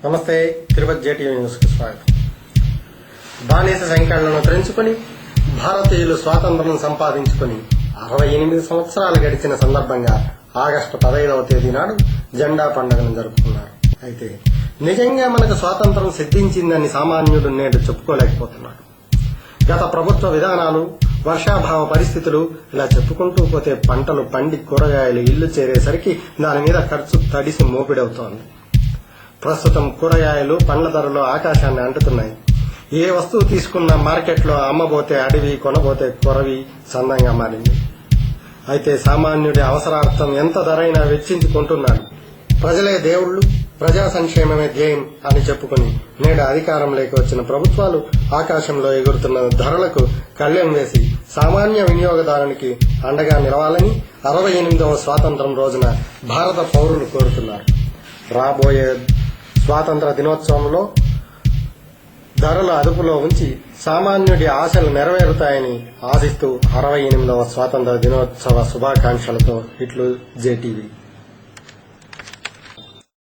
నమస్తే. తిరుపతి జేటీవీ న్యూస్కి స్వాగతం. బానిస సంఖ్యలను తెంచుకొని భారతీయులు స్వాతంత్రం సంపాదించుకొని 68 సంవత్సరాలు గడిచిన సందర్భంగా ఆగస్టు 15వ తేదీ నాడు జెండా పండుగను జరుపుకున్నారు. అయితే నిజంగా మనకు స్వాతంత్రం సిద్ధించిందని సామాన్యుడు నేడు చెప్పుకోలేకపోతున్నాడు. గత ప్రభుత్వ విధానాలు, వర్షాభావ పరిస్థితులు ఇలా చెప్పుకుంటూ పోతే పంటలు పండి కూరగాయలు ఇల్లు చేరేసరికి దాని మీద ఖర్చు తడిసి మోపిడవుతోంది. ప్రస్తుతం కూరగాయలు, పండ్ల ధరలు ఆకాశాన్ని అంటుతున్నాయి. ఏ వస్తువు తీసుకున్నా మార్కెట్లో అమ్మబోతే అడవి, కొనబోతే కొరవి సందంగా మారింది. అయితే సామాన్యుడి అవసరార్థం ఎంత ధరైనా వెచ్చించుకుంటున్నాడు. ప్రజలే దేవుళ్లు, ప్రజా సంక్షేమమే ధ్యేయం అని చెప్పుకుని నేడు అధికారంలోకి వచ్చిన ప్రభుత్వాలు ఆకాశంలో ఎగురుతున్న ధరలకు కళ్లెం వేసి సామాన్య వినియోగదారునికి అండగా నిలవాలని 68వ స్వాతంత్రం రోజున భారత పౌరులు కోరుతున్నారు. రాబోయే స్వాతంత్ర దినోత్సవంలో ధరలు అదుపులో ఉంచి సామాన్యుడి ఆశలు నెరవేరుతాయని ఆశిస్తూ 68వ స్వాతంత్ర దినోత్సవ శుభాకాంక్షలతో ఇట్లు జేటీవీ.